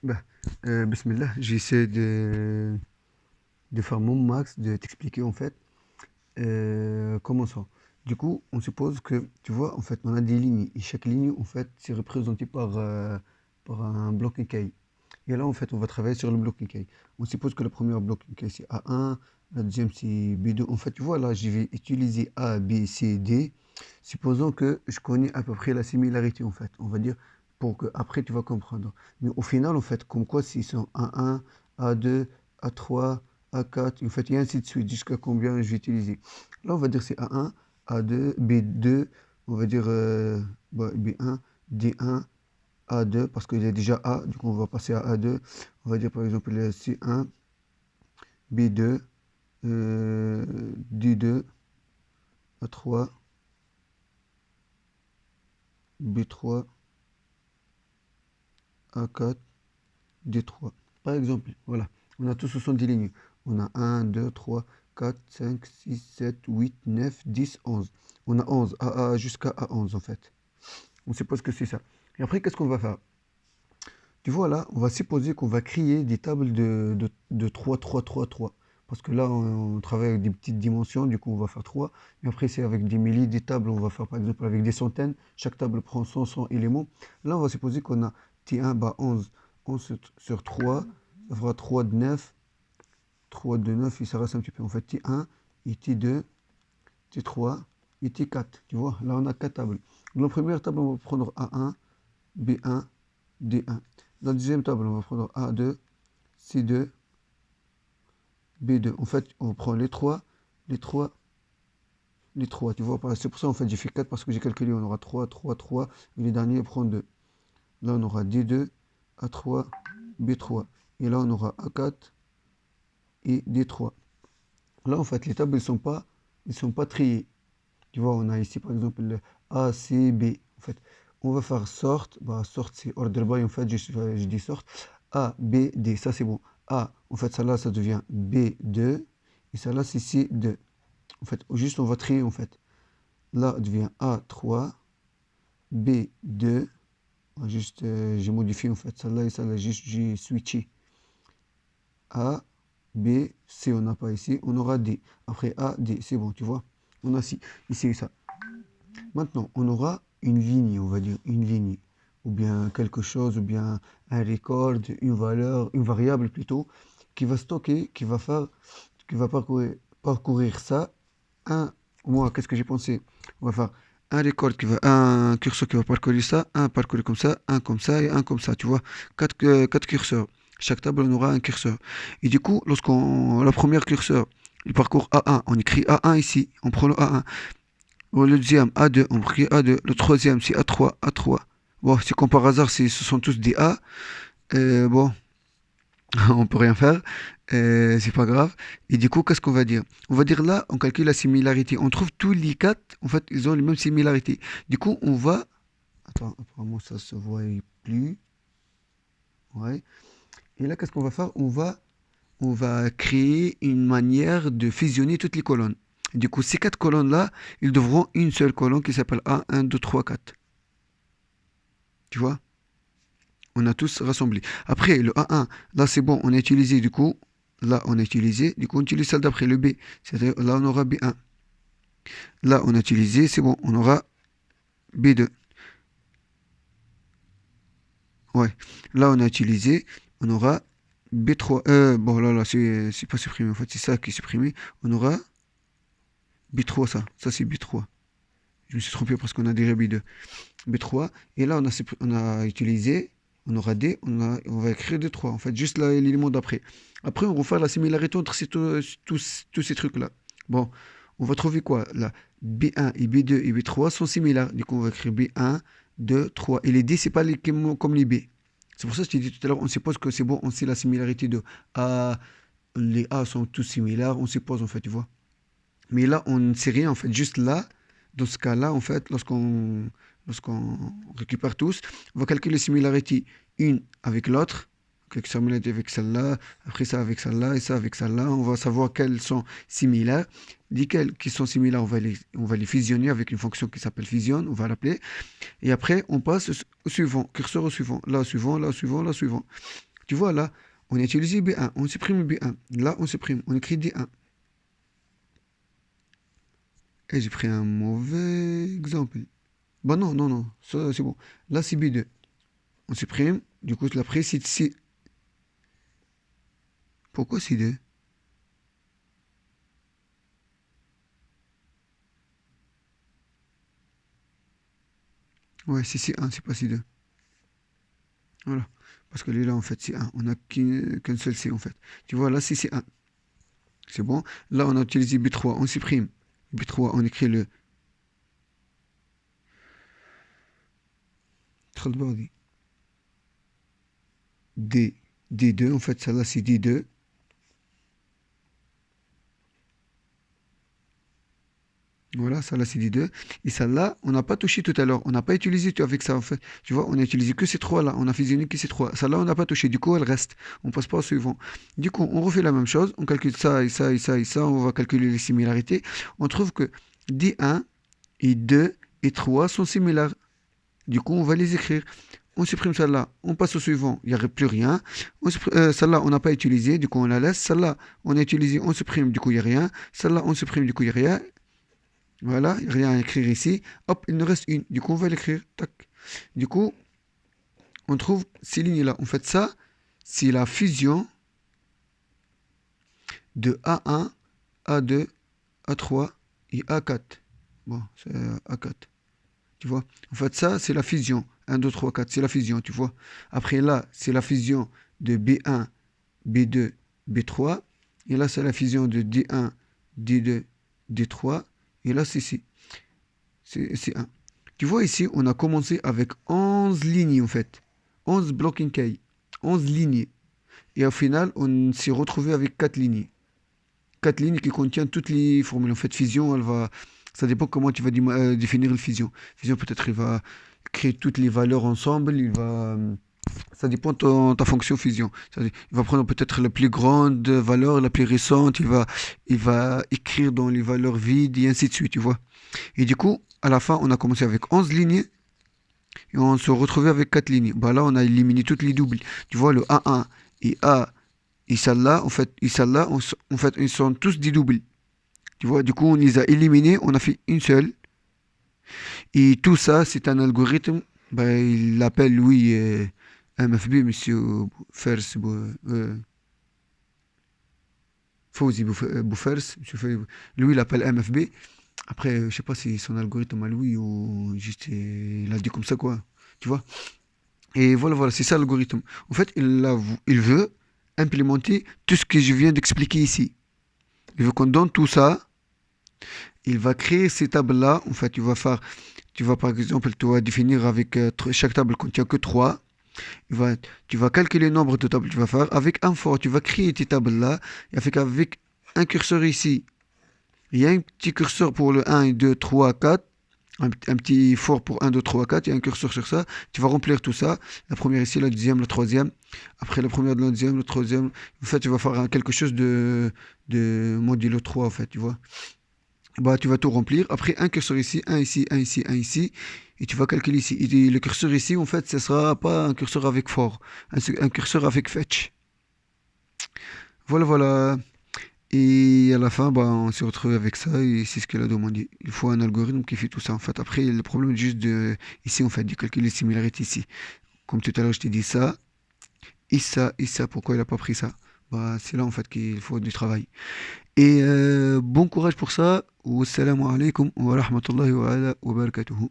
Bah, Bismillah, j'essaie de faire mon max, de t'expliquer en fait. Comment ça? Du coup, on suppose que, tu vois, en fait, on a des lignes et chaque ligne, en fait, c'est représenté par un bloc écaille. Et là, en fait, on va travailler sur le bloc écaille. On suppose que le premier bloc écaille, c'est A1, la deuxième, c'est B2. En fait, tu vois, là, je vais utiliser A, B, C, D. Supposons que je connais à peu près la similarité, en fait. On va dire, pour que après tu vas comprendre. Mais au final, en fait, comme quoi, s'ils sont A1, A2, A3, A4, en fait, et ainsi de suite, jusqu'à combien je vais utiliser. Là, on va dire c'est A1, A2, B2, on va dire B1, D1, A2, parce qu'il y a déjà A, du coup on va passer à A2. On va dire par exemple le C1, B2, D2, A3, B3, A4, D3. Par exemple, voilà, on a tous 70 lignes. On a 1, 2, 3, 4, 5, 6, 7, 8, 9, 10, 11. On a 11, A jusqu'à A11 en fait. On suppose que c'est ça. Et après, qu'est-ce qu'on va faire? Tu vois là, on va supposer qu'on va créer des tables de 3, 3, 3, 3. Parce que là, on travaille avec des petites dimensions, du coup, on va faire 3. Et après, c'est avec des milliers, des tables, on va faire par exemple avec des centaines. Chaque table prend 100 éléments. Là, on va supposer qu'on a T1, bah 11. 11 sur 3, ça fera 3 de 9. 3 de 9, et ça reste un petit peu. En fait, T1, et T2, T3, et T4. Tu vois, là, on a 4 tables. Dans la première table, on va prendre A1, B1, D1. Dans la deuxième table, on va prendre A2, C2, B2. En fait, on prend les 3, les 3, les 3. Tu vois, c'est pour ça en fait j'ai fait 4 parce que j'ai calculé. On aura 3, 3, 3. Et les derniers prend 2. Là, on aura D2, A3, B3. Et là, on aura A4 et D3. Là, en fait, les tables, ils sont pas triées. Tu vois, on a ici par exemple le A, C, B. En fait, on va faire sort. Bah, sort, c'est order by. En fait, je dis sort. A, B, D. Ça, c'est bon. A, en fait, ça là, ça devient B2. Et ça là, c'est C2. En fait, juste, on va trier, en fait. Là, ça devient A3, B2. Juste, j'ai modifié, en fait, celle-là et celle-là. Juste, j'ai switché. A, B, C, on n'a pas ici. On aura D. Après A, D. C'est bon, tu vois. On a ici ça. Maintenant, on aura une ligne, on va dire, une ligne, ou bien quelque chose, ou bien un record, une valeur, une variable plutôt, qui va stocker, qui va parcourir ça. Moi, qu'est-ce que j'ai pensé? On va faire un curseur qui va parcourir ça, un parcourir comme ça et un comme ça, tu vois, quatre curseurs. Chaque table, on aura un curseur. Et du coup, la première curseur, il parcourt A1, on écrit A1 ici, on prend le A1. Bon, le deuxième, A2, on écrit A2. Le troisième, c'est A3, A3. Bon, c'est comme par hasard, ce sont tous des A. Bon, on peut rien faire. C'est pas grave. Et du coup, qu'est-ce qu'on va dire? On va dire là, on calcule la similarité. On trouve tous les quatre, en fait, ils ont les mêmes similarités. Du coup, on va. Attends, apparemment, ça se voit plus. Ouais. Et là, qu'est-ce qu'on va faire? On va créer une manière de fusionner toutes les colonnes. Du coup, ces quatre colonnes-là, ils devront une seule colonne qui s'appelle A, 1, 2, 3, 4. Tu vois? On a tous rassemblé. Après, le A1, là c'est bon, on a utilisé du coup. Là, on a utilisé. Du coup, on utilise celle d'après, le B. C'est-à-dire, là, on aura B1. Là, on a utilisé, c'est bon, on aura B2. Ouais. Là, on a utilisé, on aura B3. Bon, là, c'est pas supprimé. En fait, c'est ça qui est supprimé. On aura B3, ça. Ça, c'est B3. Je me suis trompé parce qu'on a déjà B2. B3. Et là, on a utilisé, on aura D, on va écrire D3. En fait, juste l'élément d'après. Après, on va faire la similarité entre tous ces trucs-là. Bon, on va trouver quoi? Là, B1 et B2 et B3 sont similaires. Du coup, on va écrire B1, 2, 3. Et les D, c'est pas comme les B. C'est pour ça que je t'ai dit tout à l'heure, on suppose que c'est bon, on sait la similarité de A. Les A sont tous similaires, on suppose en fait, tu vois. Mais là, on ne sait rien, en fait. Juste là, dans ce cas-là, en fait, lorsqu'on récupère tous, on va calculer les similarités une avec l'autre, quelques similarités avec celle-là, après ça avec celle-là, et ça avec celle-là. On va savoir quelles sont similaires. Lesquelles qui sont similaires, on va les fusionner avec une fonction qui s'appelle fusion, on va l'appeler. Et après, on passe au suivant, curseur au suivant, là au suivant, là au suivant, là au suivant. Tu vois, là, on a utilisé B1, on supprime B1. Là, on supprime, on écrit D1. Et j'ai pris un mauvais exemple. Bah non, non, non, ça c'est bon. Là, c'est B2. On supprime, du coup, l'après, c'est C. Pourquoi C2? Ouais, c'est C1, c'est pas C2. Voilà. Parce que lui, là, en fait, c'est 1. On n'a qu'un seul C, en fait. Tu vois, là, c'est 1. C'est bon. Là, on a utilisé B3. On supprime. B3, on écrit le body. D. D2. En fait, celle-là, c'est D2. Voilà, ça là c'est D2. Et celle-là, on n'a pas touché tout à l'heure. On n'a pas utilisé avec ça en fait. Tu vois, on a utilisé que ces trois là. On a fusionné que ces trois. Celle-là, on n'a pas touché. Du coup, elle reste. On passe pas au suivant. Du coup, on refait la même chose. On calcule ça et ça et ça et ça. On va calculer les similarités. On trouve que D1 et 2 et 3 sont similaires. Du coup, on va les écrire. On supprime celle-là, on passe au suivant, il n'y aurait plus rien. Celle-là, on n'a pas utilisé, du coup on la laisse. Celle-là, on a utilisé, on supprime, du coup il n'y a rien. Celle-là, on supprime, du coup il n'y a rien. Voilà, il n'y a rien à écrire ici. Hop, il nous reste une. Du coup, on va l'écrire. Tac. Du coup, on trouve ces lignes-là. En fait, ça, c'est la fusion de A1, A2, A3 et A4. Bon, c'est A4. Tu vois? En fait, ça, c'est la fusion. 1, 2, 3, 4, c'est la fusion, tu vois? Après, là, c'est la fusion de B1, B2, B3. Et là, c'est la fusion de D1, D2, D3. Et là, c'est C. C'est 1. Tu vois ici, on a commencé avec 11 lignes en fait. 11 blocs in key. 11 lignes. Et au final, on s'est retrouvé avec 4 lignes. 4 lignes qui contiennent toutes les formules. En fait, fusion, elle va. Ça dépend comment tu vas définir une fusion. Fusion, peut-être, il va créer toutes les valeurs ensemble. Il va. Ça dépend de ta fonction fusion. Il va prendre peut-être la plus grande valeur, la plus récente. Il va écrire dans les valeurs vides et ainsi de suite, tu vois. Et du coup, à la fin, on a commencé avec 11 lignes et on se retrouvait avec 4 lignes. Bah là, on a éliminé toutes les doubles. Tu vois, le A1 et A et celle-là, en fait, ils sont tous des doubles. Tu vois, du coup, on les a éliminés, on a fait une seule. Et tout ça, c'est un algorithme. Bah, il l'appelle, lui, MFB, monsieur Fers, Fawzi Bouffers. Lui, il appelle MFB. Après, je sais pas si son algorithme à lui ou juste il a dit comme ça quoi. Tu vois? Et voilà, voilà, c'est ça l'algorithme. En fait, il veut implémenter tout ce que je viens d'expliquer ici. Il veut qu'on donne tout ça. Il va créer ces tables-là. En fait, tu vas par exemple, tu vas définir avec chaque table contient que 3. Tu vas calculer le nombre de tables que tu vas faire. Avec un for, tu vas créer tes tables-là. Et avec un curseur ici, il y a un petit curseur pour le 1, 2, 3, 4. Un petit for pour 1, 2, 3, 4. Il y a un curseur sur ça. Tu vas remplir tout ça. La première ici, la deuxième, la troisième. Après la première, la deuxième, la troisième. En fait, tu vas faire quelque chose de modulo 3, en fait, tu vois. Bah, tu vas tout remplir. Après, un curseur ici, un ici, un ici, un ici. Et tu vas calculer ici. Et le curseur ici, en fait, ce ne sera pas un curseur avec for. Un curseur avec fetch. Voilà, voilà. Et à la fin, bah, on s'est retrouvé avec ça et c'est ce qu'elle a demandé. Il faut un algorithme qui fait tout ça en fait. Après, le problème est juste ici en fait, de calculer les similarités ici. Comme tout à l'heure, je t'ai dit ça et ça. Pourquoi il n'a pas pris ça? Bah, c'est là en fait qu'il faut du travail. Et bon courage pour ça. Wassalamu alaikum wa rahmatullahi wa barakatuhu.